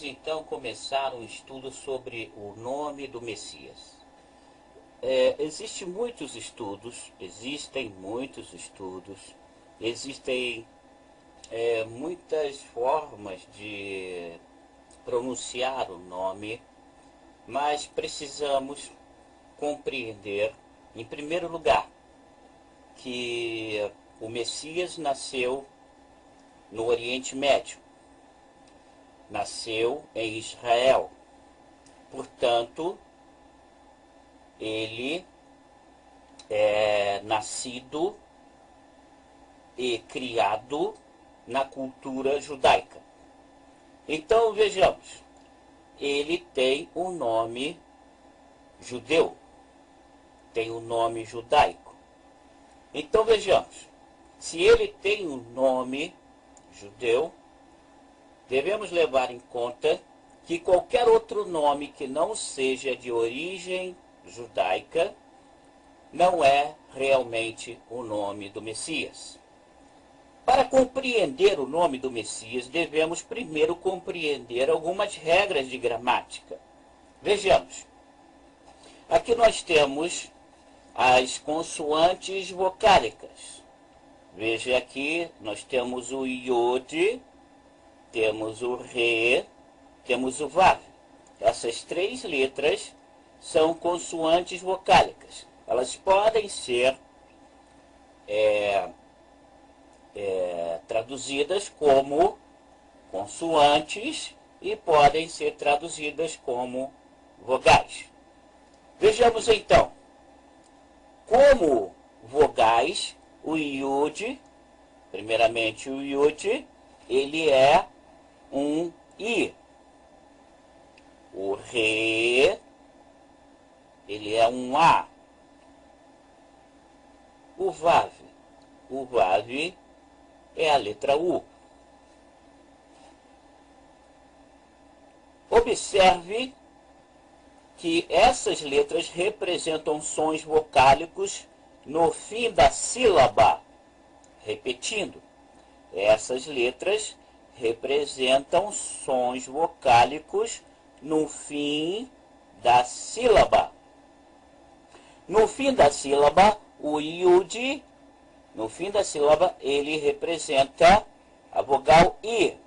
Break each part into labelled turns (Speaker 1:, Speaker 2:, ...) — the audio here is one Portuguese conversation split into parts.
Speaker 1: Então começar um estudo sobre o nome do Messias. Existem muitos estudos, existem muitas formas de pronunciar o nome, mas precisamos compreender, em primeiro lugar, que o Messias nasceu no Oriente Médio, nasceu em Israel. Portanto, ele é nascido e criado na cultura judaica. Então, vejamos, ele tem um nome judeu, tem um nome judaico. Então, vejamos, se ele tem um nome judeu, devemos levar em conta que qualquer outro nome que não seja de origem judaica não é realmente o nome do Messias. Para compreender o nome do Messias, devemos primeiro compreender algumas regras de gramática. Vejamos, aqui nós temos as consoantes vocálicas. Veja aqui, nós temos o Yod, temos o Re, temos o Vav. Essas três letras são consoantes vocálicas. Elas podem ser traduzidas como consoantes e podem ser traduzidas como vogais. Vejamos então, como vogais, o Yud, primeiramente o Yud, ele é um I. O Re, ele é um A. O Vav é a letra U. Observe que essas letras representam sons vocálicos no fim da sílaba. Repetindo, essas letras representam sons vocálicos no fim da sílaba. No fim da sílaba, o Yud, no fim da sílaba, ele representa a vogal I.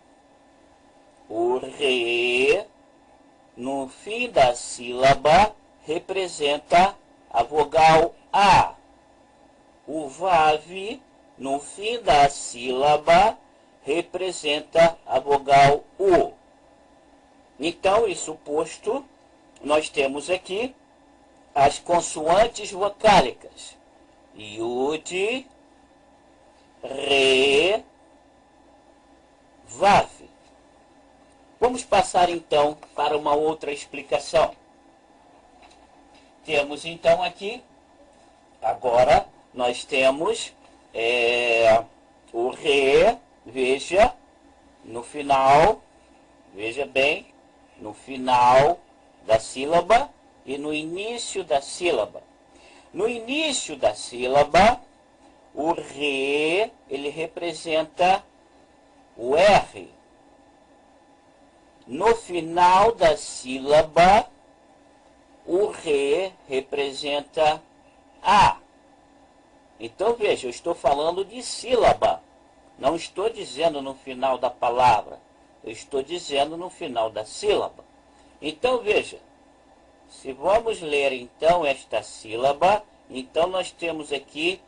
Speaker 1: O Re, no fim da sílaba, representa a vogal A. O Vav, no fim da sílaba, representa a vogal U. Então, isso posto, nós temos aqui as consoantes vocálicas. Yud, Re, Vav. Vamos passar então para uma outra explicação. Temos então aqui, agora nós temos o Re, veja, no final, veja bem, no final da sílaba e no início da sílaba. No início da sílaba, o Re, ele representa o R. No final da sílaba, o Re representa A. Então, veja, eu estou falando de sílaba. Não estou dizendo no final da palavra. Eu estou dizendo no final da sílaba. Então, veja, se vamos ler então esta sílaba, então nós temos aqui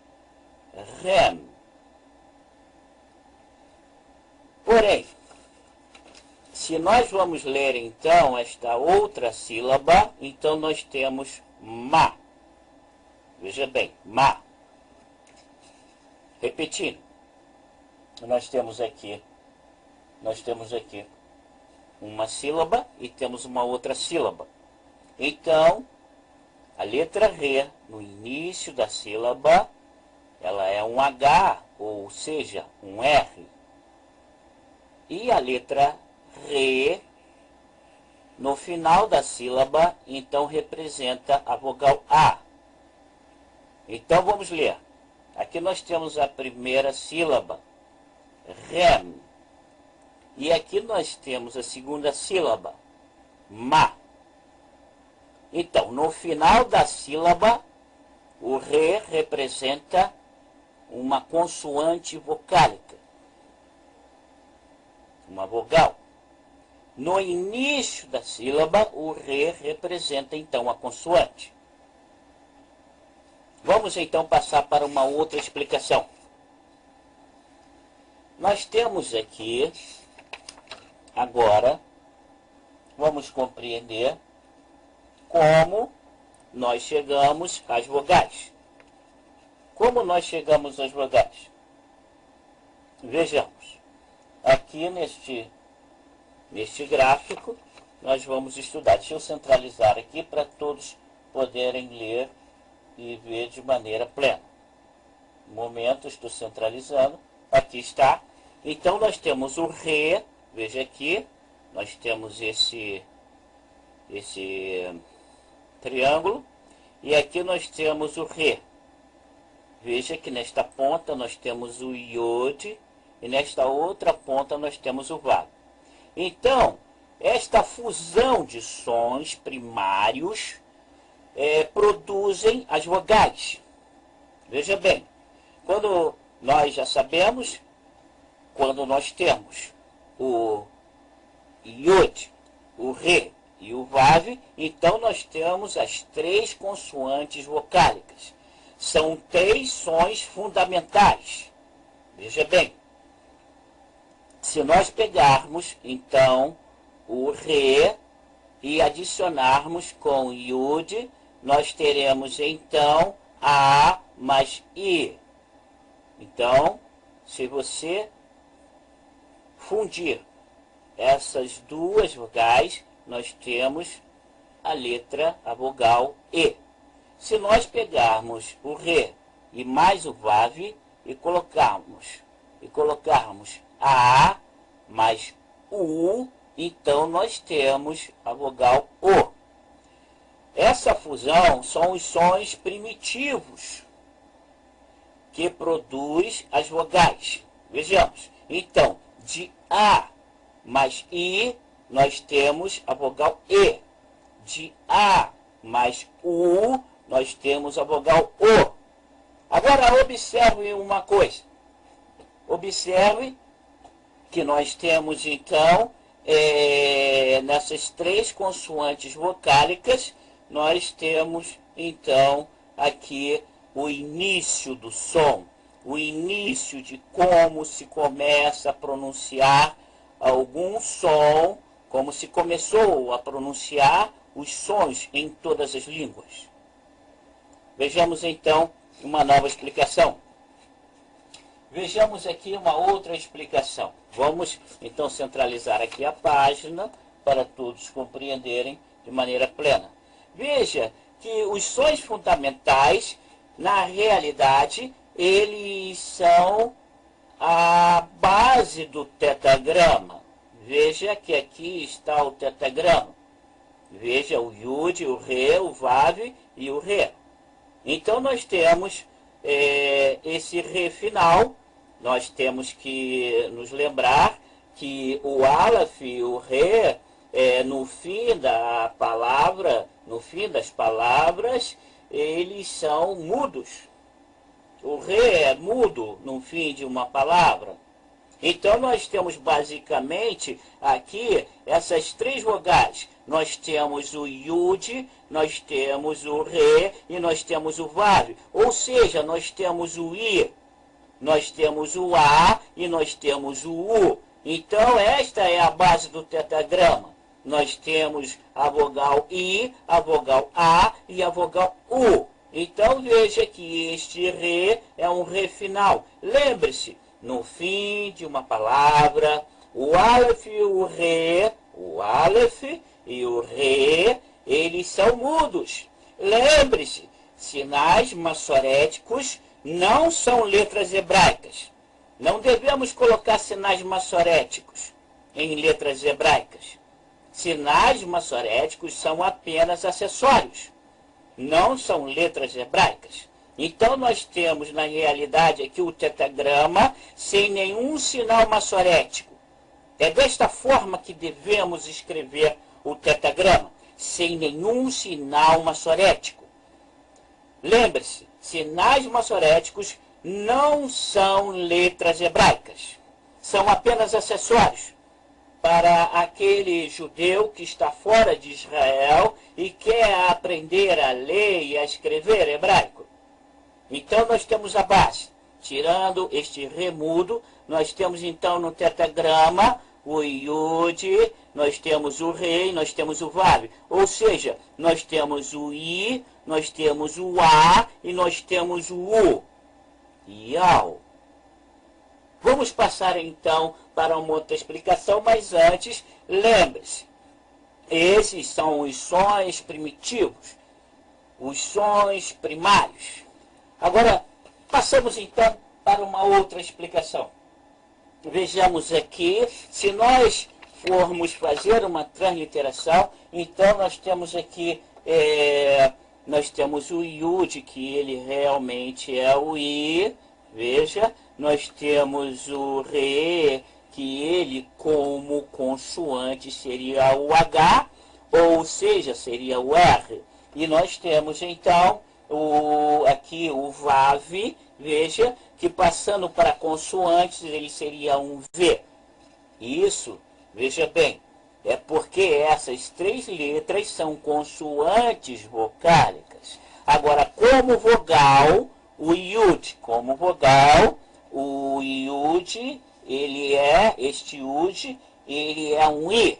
Speaker 1: Rem. Porém, se nós vamos ler então esta outra sílaba, então nós temos Ma. Veja bem, Ma. Repetindo, nós temos aqui uma sílaba e temos uma outra sílaba. Então, a letra Re, no início da sílaba, ela é um H, ou seja, um R. E a letra Re, no final da sílaba, então representa a vogal A. Então, vamos ler. Aqui nós temos a primeira sílaba, Rem. E aqui nós temos a segunda sílaba, ma. Então, no final da sílaba, o re representa uma consoante vocálica, uma vogal. No início da sílaba, o re representa então a consoante. Vamos então passar para uma outra explicação. Nós temos aqui, agora, vamos compreender como nós chegamos às vogais. Como nós chegamos às vogais? Vejamos. Aqui neste gráfico, nós vamos estudar. Deixa eu centralizar aqui para todos poderem ler e ver de maneira plena. No momento, estou centralizando. Aqui está. Então, nós temos o re. Veja aqui. Nós temos esse triângulo. E aqui nós temos o re. Veja que nesta ponta nós temos o iod. E nesta outra ponta nós temos o vav. Então, esta fusão de sons primários produzem as vogais. Veja bem, quando nós já sabemos, quando nós temos o iod, o re e o vav, então nós temos as três consoantes vocálicas. São três sons fundamentais. Veja bem, se nós pegarmos, então, o re e adicionarmos com o iud, nós teremos, então, a mais i. Então, se você fundir essas duas vogais, nós temos a vogal e. Se nós pegarmos o re e mais o vav e colocarmos a mais u, então nós temos a vogal o. Essa fusão são os sons primitivos que produz as vogais. Vejamos. Então, de a mais i, nós temos a vogal e. De a mais u, nós temos a vogal o. Agora, observe uma coisa. Observe que nós temos, então, nessas três consoantes vocálicas, nós temos, então, aqui o início do som, o início de como se começa a pronunciar algum som, como se começou a pronunciar os sons em todas as línguas. Vejamos, então, uma nova explicação. Vejamos aqui uma outra explicação. Vamos, então, centralizar aqui a página para todos compreenderem de maneira plena. Veja que os sons fundamentais, na realidade, eles são a base do tetragrama. Veja que aqui está o tetragrama. Veja o iud, o re, o vav e o re. Então, nós temos esse re final. Nós temos que nos lembrar que o aleph e o re, no fim da palavra, no fim das palavras, eles são mudos. O re é mudo no fim de uma palavra. Então, nós temos basicamente aqui essas três vogais. Nós temos o iud, nós temos o re e nós temos o vav. Ou seja, nós temos o i, nós temos o a e nós temos o u. Então, esta é a base do tetragrama. Nós temos a vogal i, a vogal a e a vogal u. Então, veja que este re é um re final. Lembre-se, no fim de uma palavra, o aleph e o re, eles são mudos. Lembre-se, sinais massoréticos não são letras hebraicas. Não devemos colocar sinais massoréticos em letras hebraicas. Sinais massoréticos são apenas acessórios. Não são letras hebraicas. Então, nós temos, na realidade, aqui o tetragrama sem nenhum sinal massorético. É desta forma que devemos escrever o tetragrama, sem nenhum sinal maçorético. Lembre-se, sinais maçoréticos não são letras hebraicas. São apenas acessórios para aquele judeu que está fora de Israel e quer aprender a ler e a escrever hebraico. Então nós temos a base. Tirando este remudo, nós temos então no tetragrama o Yud, nós temos o Rei, nós temos o Vav. Ou seja, nós temos o I, nós temos o A e nós temos o U. Yau. Vamos passar então para uma outra explicação, mas antes, lembre-se, esses são os sons primitivos, os sons primários. Agora, passamos então para uma outra explicação. Vejamos aqui, se nós formos fazer uma transliteração, então nós temos aqui, nós temos o Yud, que ele realmente é o I, veja, nós temos o Re, que ele como consoante seria o H, ou seja, seria o R. E nós temos então aqui o Vav, veja, que passando para consoantes ele seria um V. Isso, veja bem, é porque essas três letras são consoantes vocálicas. Agora, como vogal, o Yud, como vogal, o Yud, este Yud, ele é um I.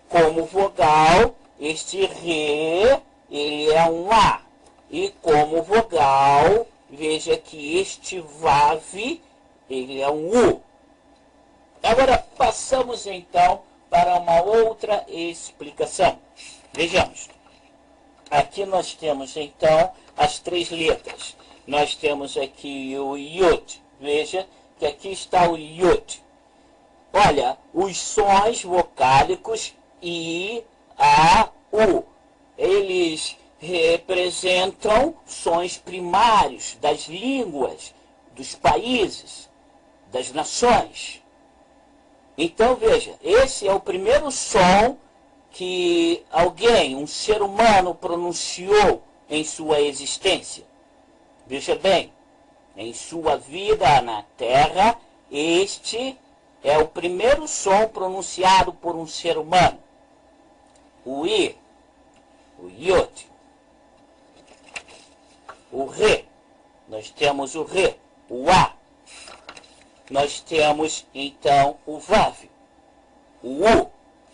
Speaker 1: Como vogal, este Re, ele é um A. E como vogal, veja que este Vav, ele é um U. Agora, passamos então para uma outra explicação. Vejamos. Aqui nós temos então as três letras. Nós temos aqui o Yud. Veja que aqui está o Yud. Olha, os sons vocálicos I, A, U. Eles representam sons primários das línguas, dos países, das nações. Então, veja, esse é o primeiro som que alguém, um ser humano, pronunciou em sua existência. Veja bem, em sua vida na Terra, este é o primeiro som pronunciado por um ser humano. O I, o Yod, o Re, nós temos o Re, o A, nós temos então o Vav, o U.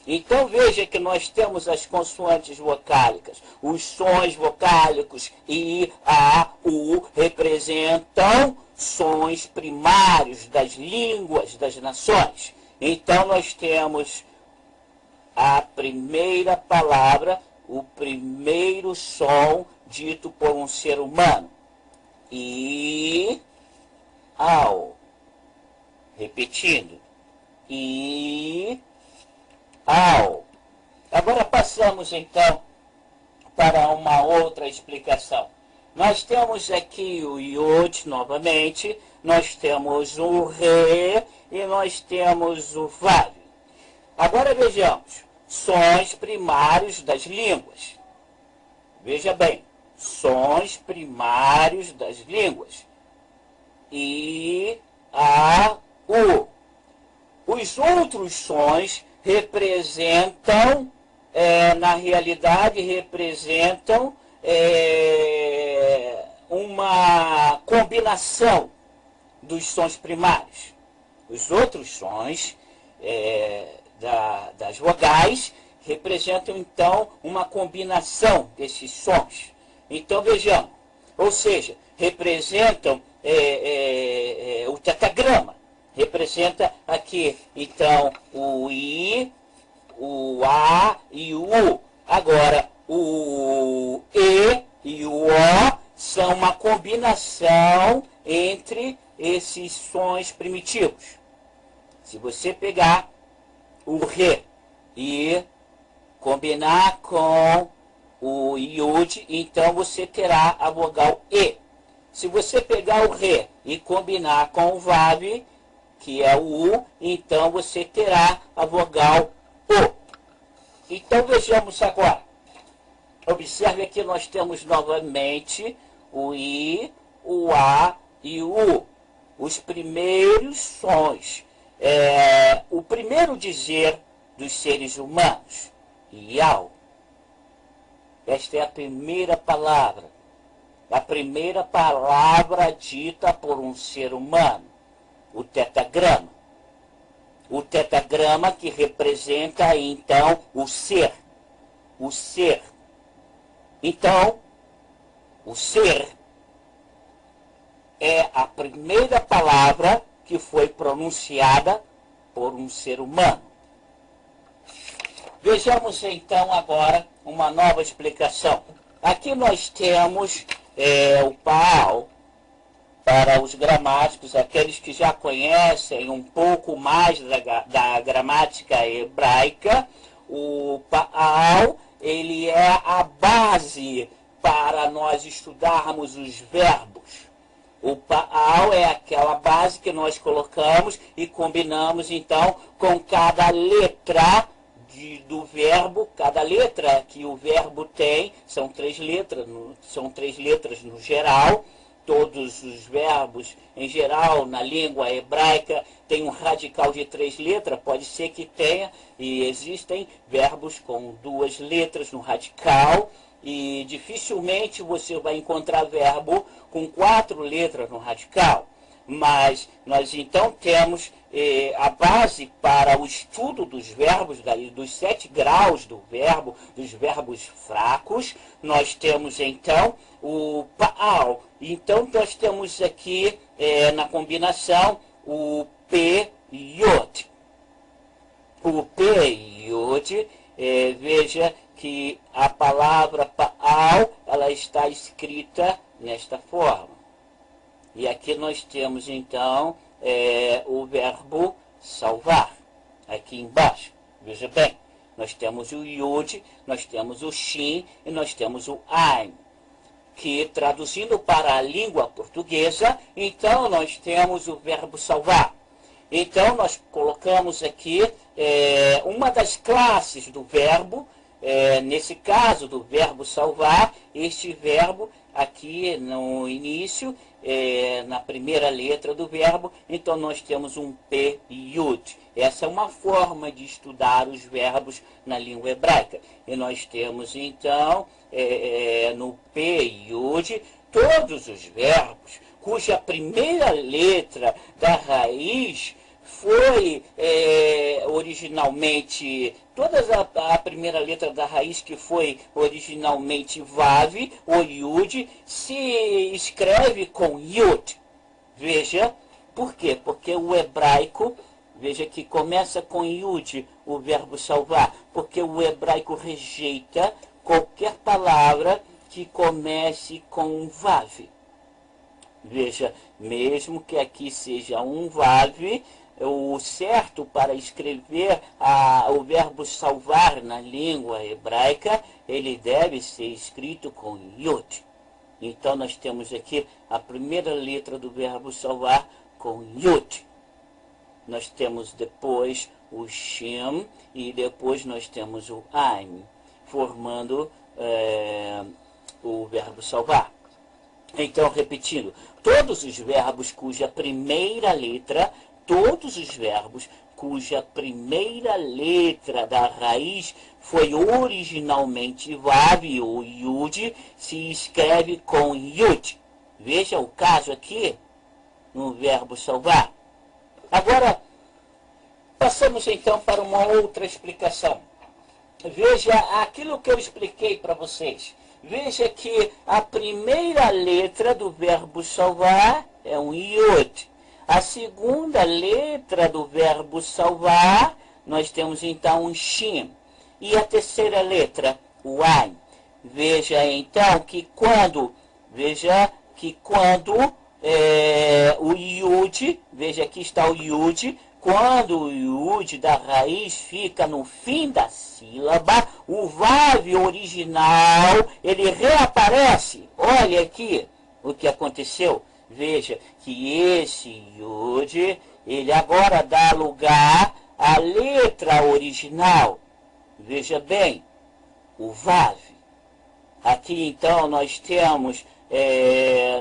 Speaker 1: Então veja que nós temos as consoantes vocálicas, os sons vocálicos I, A, U representam sons primários das línguas das nações. Então nós temos a primeira palavra, o primeiro som dito por um ser humano. I, ao. Repetindo. I, ao. Agora passamos então para uma outra explicação. Nós temos aqui o Yod novamente, nós temos o Re e nós temos o Vav. Agora vejamos, sons primários das línguas. Veja bem, sons primários das línguas. I, A, U. Os outros sons representam, na realidade, representam uma combinação dos sons primários. Os outros sons das vogais representam, então, uma combinação desses sons. Então, vejamos, ou seja, representam o tetragrama. Representa aqui, então, o I, o A e o U. Agora, o E e o O são uma combinação entre esses sons primitivos. Se você pegar o Re e combinar com o Yud, então você terá a vogal E. Se você pegar o Re e combinar com o Vav, que é o U, então você terá a vogal O. Então vejamos agora. Observe aqui, nós temos novamente o I, o A e o U. Os primeiros sons. O primeiro dizer dos seres humanos. Iau. Esta é a primeira palavra. A primeira palavra dita por um ser humano. O tetagrama. O tetagrama que representa, então, o ser. O ser. Então, o ser é a primeira palavra que foi pronunciada por um ser humano. Vejamos então agora uma nova explicação. Aqui nós temos o Paal, para os gramáticos, aqueles que já conhecem um pouco mais da gramática hebraica. O Paal, ele é a base para nós estudarmos os verbos. O Paal é aquela base que nós colocamos e combinamos, então, com cada letra do verbo. Cada letra que o verbo tem, são três letras no geral. Todos os verbos, em geral, na língua hebraica, tem um radical de 3 letras, pode ser que tenha, e existem verbos com 2 letras no radical, e dificilmente você vai encontrar verbo com 4 letras no radical. Mas nós então temos a base para o estudo dos verbos, dos 7 graus do verbo, dos verbos fracos. Nós temos então o Paal. Então nós temos aqui na combinação o P Yod. O P Yod, veja que a palavra Paal, ela está escrita nesta forma. E aqui nós temos, então, o verbo salvar, aqui embaixo. Veja bem, nós temos o Yud, nós temos o Shin e nós temos o Ain, que, traduzindo para a língua portuguesa, então nós temos o verbo salvar. Então, nós colocamos aqui uma das classes do verbo, nesse caso do verbo salvar, este verbo aqui no início, na primeira letra do verbo, então nós temos um P Yud. Essa é uma forma de estudar os verbos na língua hebraica. E nós temos então, no P Yud, todos os verbos cuja primeira letra da raiz foi originalmente, a primeira letra da raiz que foi originalmente Vav, ou Yud, se escreve com Yud. Veja, por quê? Porque o hebraico, veja que começa com Yud, o verbo salvar, porque o hebraico rejeita qualquer palavra que comece com um Vav. Veja, mesmo que aqui seja um Vav, o certo para escrever o verbo salvar na língua hebraica, ele deve ser escrito com Yod. Então nós temos aqui a primeira letra do verbo salvar com Yod. Nós temos depois o Shem e depois nós temos o Ain, formando o verbo salvar. Então, repetindo, todos os verbos cuja primeira letra da raiz foi originalmente Vav ou Yud, se escreve com Yud. Veja o caso aqui no verbo salvar. Agora, passamos então para uma outra explicação. Veja aquilo que eu expliquei para vocês. Veja que a primeira letra do verbo salvar é um Yud. A segunda letra do verbo salvar, nós temos então um Shin. E a terceira letra, o Ain. Veja então que quando o Yud, veja aqui está o Yud, quando o Yud da raiz fica no fim da sílaba, o Vav original, ele reaparece. Olha aqui o que aconteceu. Veja que esse Yud, ele agora dá lugar à letra original. Veja bem, o Vav. Aqui então nós temos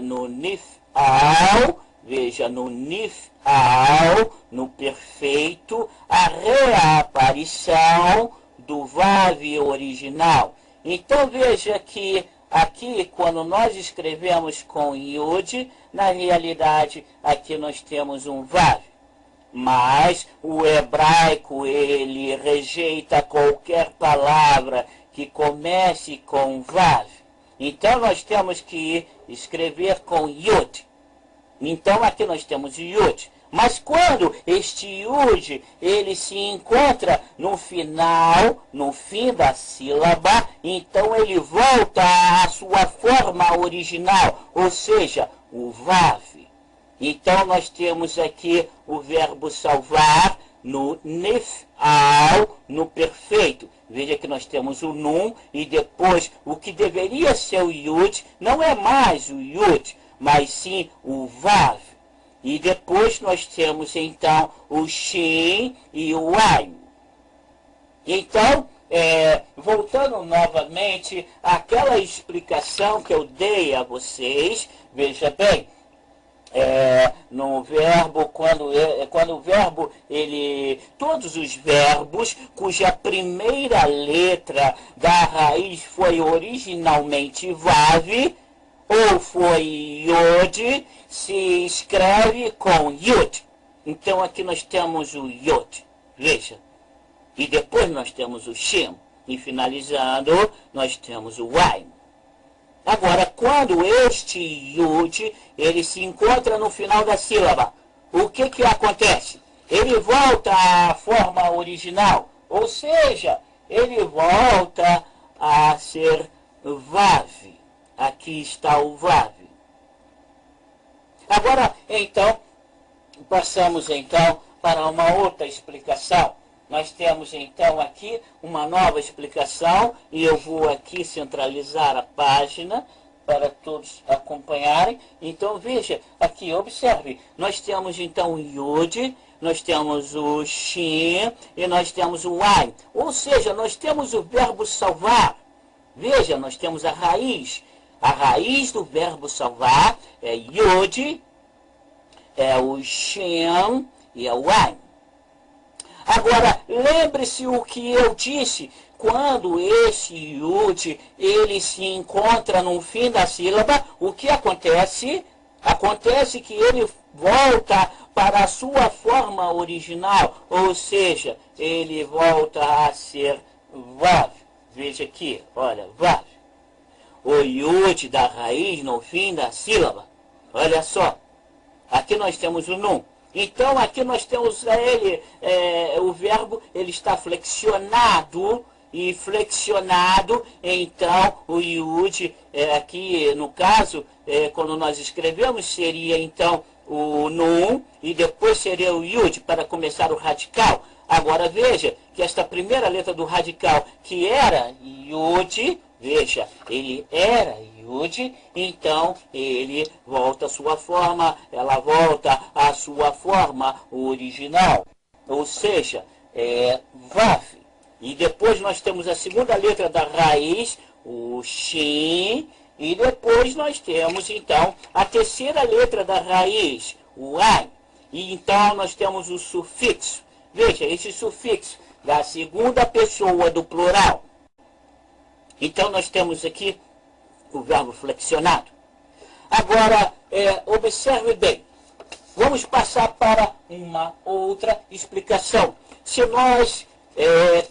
Speaker 1: no Nif'al, veja, no Nif'al, no perfeito, a reaparição do Vav original. Então veja que aqui, quando nós escrevemos com Yud, na realidade, aqui nós temos um Vav. Mas o hebraico, ele rejeita qualquer palavra que comece com Vav. Então nós temos que escrever com Yud. Então aqui nós temos Yud. Mas quando este Yud, ele se encontra no final, no fim da sílaba, então ele volta à sua forma original, ou seja, o Vav. Então nós temos aqui o verbo salvar no Nif'al, no perfeito. Veja que nós temos o Nun e depois o que deveria ser o Yud, não é mais o Yud, mas sim o Vav. E depois nós temos então o Shin e o Ain. Então, voltando novamente àquela explicação que eu dei a vocês, veja bem, no verbo, quando o verbo, todos os verbos cuja primeira letra da raiz foi originalmente Vav, ou foi Yod, se escreve com Yud. Então aqui nós temos o Yod, veja. E depois nós temos o Shem. E finalizando, nós temos o Ain. Agora, quando este Yud, ele se encontra no final da sílaba, o que acontece? Ele volta à forma original, ou seja, ele volta a ser Vav. Aqui está o Vav. Agora, então, passamos então para uma outra explicação. Nós temos então aqui uma nova explicação e eu vou aqui centralizar a página para todos acompanharem. Então veja, aqui observe, nós temos então o Yud, nós temos o Shin e nós temos o Ain. Ou seja, nós temos o verbo salvar. Veja, nós temos a raiz. A raiz do verbo salvar é Yud, é o Shin e é o Ain. Agora, lembre-se o que eu disse, quando esse Yud, ele se encontra no fim da sílaba, o que acontece? Acontece que ele volta para a sua forma original, ou seja, ele volta a ser Vav. Veja aqui, olha, Vav. O Yud da raiz no fim da sílaba. Olha só, aqui nós temos o Nun. Então, aqui nós temos o verbo, ele está flexionado, e flexionado, então, o Yud, aqui no caso, quando nós escrevemos, seria então o Nun, e depois seria o Yud, para começar o radical. Agora, veja que esta primeira letra do radical, que era Yud, veja, ele era Yud, então ele volta à sua forma, ela volta à sua forma original, ou seja, Vav. E depois nós temos a segunda letra da raiz, o Shin, e depois nós temos então a terceira letra da raiz, o Ain. E então nós temos o sufixo. Veja, esse sufixo da segunda pessoa do plural. Então nós temos aqui o verbo flexionado. Agora, observe bem. Vamos passar para uma outra explicação. Se nós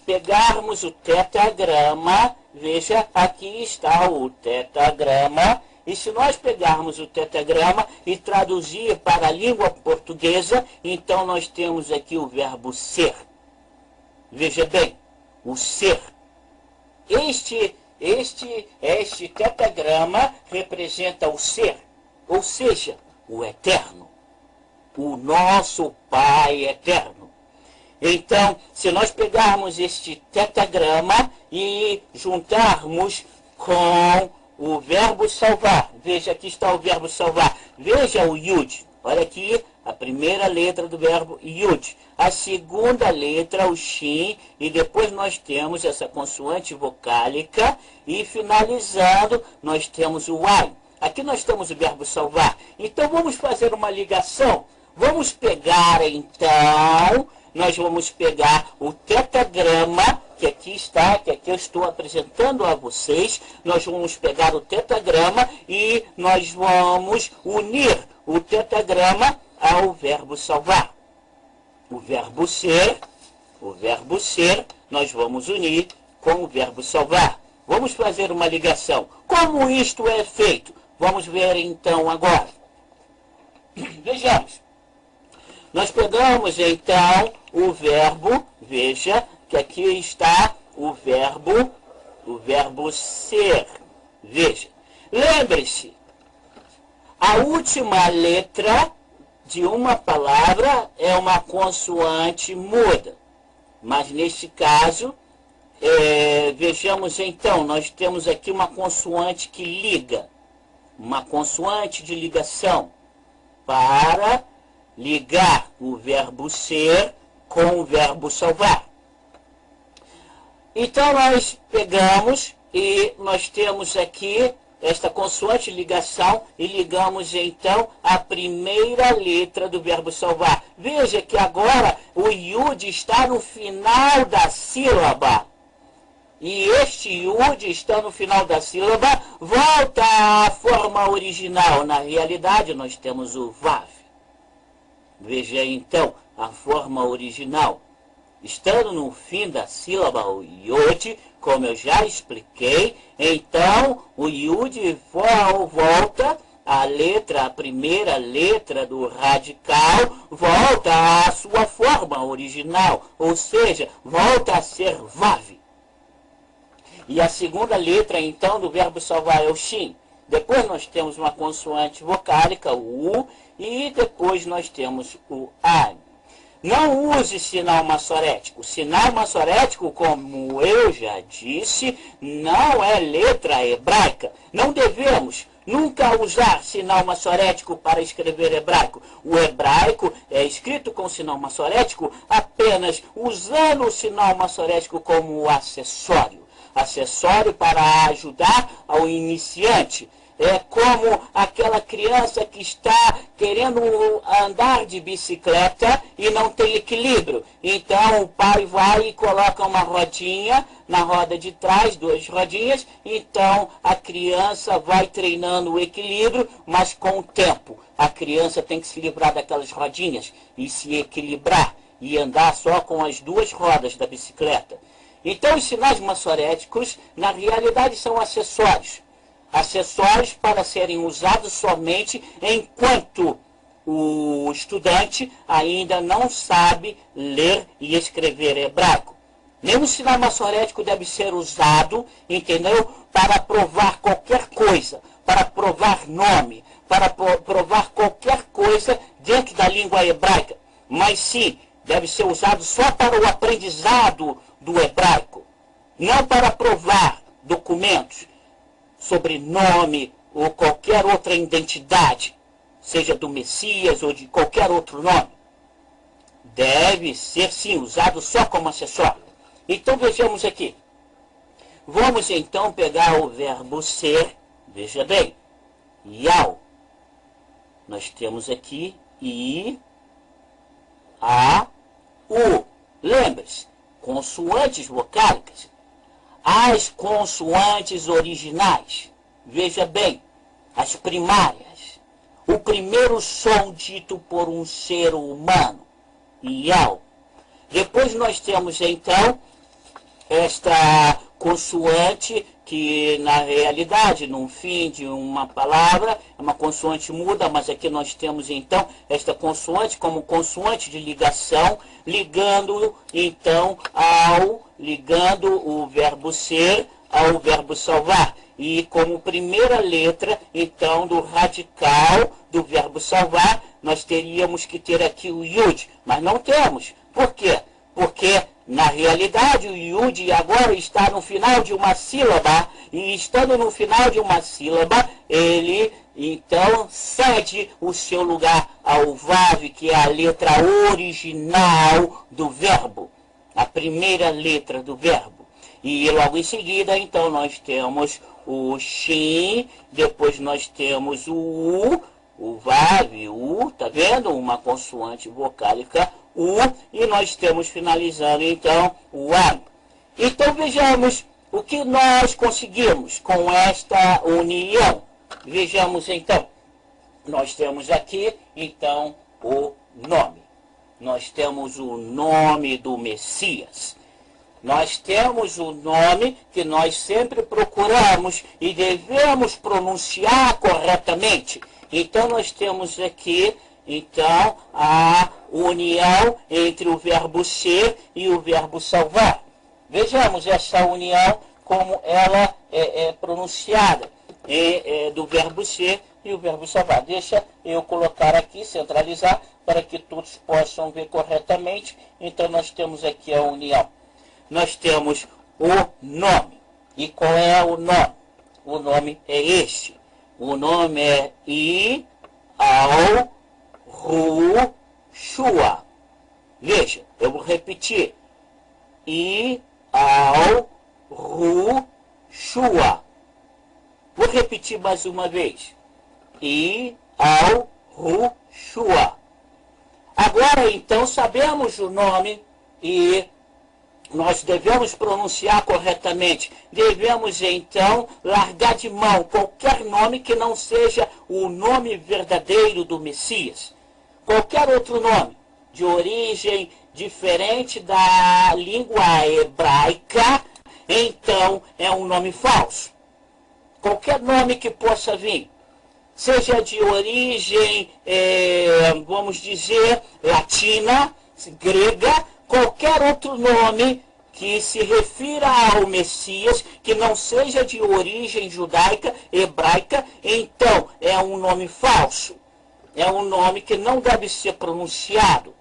Speaker 1: pegarmos o tetagrama, veja, aqui está o tetagrama, e se nós pegarmos o tetagrama e traduzir para a língua portuguesa, então nós temos aqui o verbo ser. Veja bem, o ser. Este tetagrama representa o ser, ou seja, o eterno, o nosso Pai eterno. Então, se nós pegarmos este tetagrama e juntarmos com o verbo salvar, veja, aqui está o verbo salvar, veja o Yud, olha aqui, A primeira letra do verbo yud. A segunda letra, o shin, e depois nós temos essa consoante vocálica, e finalizando, nós temos o ai. Aqui nós temos o verbo salvar. Então vamos fazer uma ligação. Vamos pegar então, nós vamos pegar o tetagrama, que aqui está, que aqui eu estou apresentando a vocês. Nós vamos pegar o tetagrama e nós vamos unir o tetagrama ao verbo salvar. O verbo ser, nós vamos unir com o verbo salvar. Vamos fazer uma ligação. Como isto é feito? Vamos ver então agora. Vejamos. Nós pegamos então o verbo, veja que aqui está o verbo ser. Veja. Lembre-se, a última letra de uma palavra é uma consoante muda. Mas neste caso, vejamos então, nós temos aqui uma consoante que liga. Uma consoante de ligação para ligar o verbo ser com o verbo salvar. Então nós pegamos e nós temos aqui esta consoante ligação e ligamos então a primeira letra do verbo salvar. Veja que agora o yud está no final da sílaba. E este yud está no final da sílaba, volta à forma original. Na realidade nós temos o vav. Veja então a forma original. Estando no fim da sílaba o yud, como eu já expliquei, então o yud volta, a primeira letra do radical, volta à sua forma original, ou seja, volta a ser vav. E a segunda letra então do verbo salvar é o shin. Depois nós temos uma consoante vocálica, o u, e depois nós temos o ai. Não use sinal massorético. Sinal massorético, como eu já disse, não é letra hebraica. Não devemos nunca usar sinal massorético para escrever hebraico. O hebraico é escrito com sinal massorético apenas usando o sinal massorético como acessório. Acessório para ajudar ao iniciante. É como aquela criança que está querendo andar de bicicleta e não tem equilíbrio. Então o pai vai e coloca uma rodinha na roda de trás, 2 rodinhas. Então a criança vai treinando o equilíbrio, mas com o tempo. A criança tem que se livrar daquelas rodinhas e se equilibrar e andar só com as 2 rodas da bicicleta. Então os sinais massoréticos, na realidade, são acessórios. Acessórios para serem usados somente enquanto o estudante ainda não sabe ler e escrever hebraico. Nenhum sinal massorético deve ser usado, entendeu? Para provar qualquer coisa, para provar nome, para provar qualquer coisa dentro da língua hebraica. Mas sim, deve ser usado só para o aprendizado do hebraico, não para provar documentos, sobrenome ou qualquer outra identidade, seja do Messias ou de qualquer outro nome. Deve ser, sim, usado só como acessório. Então vejamos aqui. Vamos então pegar o verbo ser, veja bem, yau. Nós temos aqui i, a, u. Lembre-se, consoantes vocálicas. As consoantes originais, veja bem, as primárias, o primeiro som dito por um ser humano, yau. Depois nós temos então esta consoante que na realidade, no fim de uma palavra, é uma consoante muda, mas aqui nós temos então esta consoante como consoante de ligação, ligando então ligando o verbo ser ao verbo salvar. E como primeira letra, então, do radical do verbo salvar, nós teríamos que ter aqui o yud, mas não temos. Por quê? Porque, na realidade, o yud agora está no final de uma sílaba, e estando no final de uma sílaba, ele, então, cede o seu lugar ao VAV, que é a letra original do verbo, a primeira letra do verbo. E logo em seguida, então, nós temos o shin, depois nós temos o VAV, o U, tá vendo? Uma consoante vocálica U, e nós temos finalizando, então, o A. Então, vejamos o que nós conseguimos com esta união. Vejamos, então, nós temos aqui, então, o nome. Nós temos o nome do Messias. Nós temos o nome que nós sempre procuramos e devemos pronunciar corretamente. Então, nós temos aqui, então, a união entre o verbo ser e o verbo salvar. Vejamos essa união, como ela é pronunciada, do verbo ser e o verbo salvar. Deixa eu colocar aqui, centralizar, para que todos possam ver corretamente. Então, nós temos aqui a união. Nós temos o nome. E qual é o nome? O nome é este. O nome é Yahushua. Veja, eu vou repetir. Yahushua. Vou repetir mais uma vez. Yahushua. Agora, então, sabemos o nome e nós devemos pronunciar corretamente. Devemos, então, largar de mão qualquer nome que não seja o nome verdadeiro do Messias. Qualquer outro nome de origem diferente da língua hebraica, então, é um nome falso. Qualquer nome que possa vir, seja de origem, vamos dizer, latina, grega, qualquer outro nome que se refira ao Messias, que não seja de origem judaica, hebraica, então é um nome falso. É um nome que não deve ser pronunciado.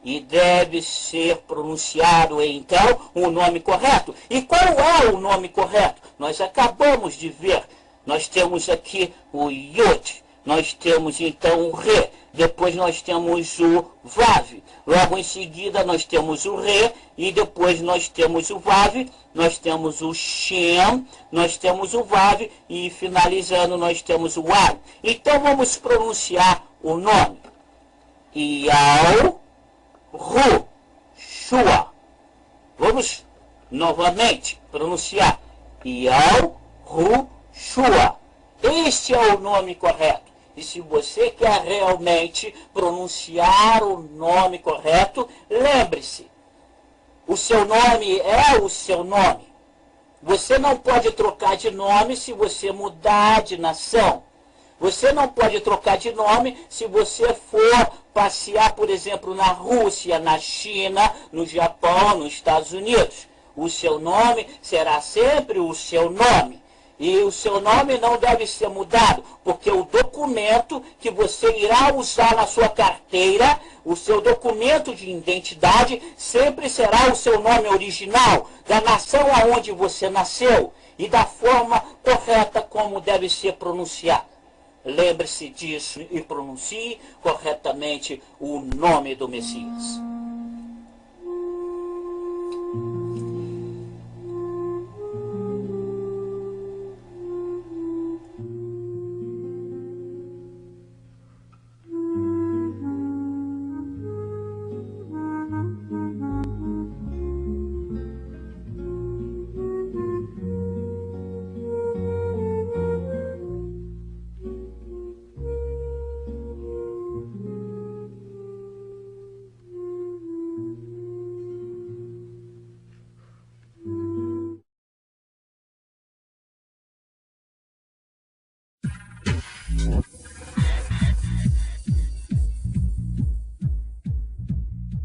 Speaker 1: E deve ser pronunciado, então, o nome correto. E qual é o nome correto? Nós acabamos de ver. Nós temos aqui o Yod. Nós temos, então, o Re. Depois nós temos o Vav. Logo em seguida nós temos o Re. E depois nós temos o Vav. Nós temos o Shem. Nós temos o Vav. E finalizando nós temos o Al. Então vamos pronunciar o nome. Yahushua. Vamos novamente pronunciar. Yahushua. Este é o nome correto. E se você quer realmente pronunciar o nome correto, lembre-se, o seu nome é o seu nome. Você não pode trocar de nome se você mudar de nação. Você não pode trocar de nome se você for passear, por exemplo, na Rússia, na China, no Japão, nos Estados Unidos. O seu nome será sempre o seu nome. E o seu nome não deve ser mudado, porque o documento que você irá usar na sua carteira, o seu documento de identidade, sempre será o seu nome original, da nação aonde você nasceu e da forma correta como deve ser pronunciado. Lembre-se disso e pronuncie corretamente o nome do Messias.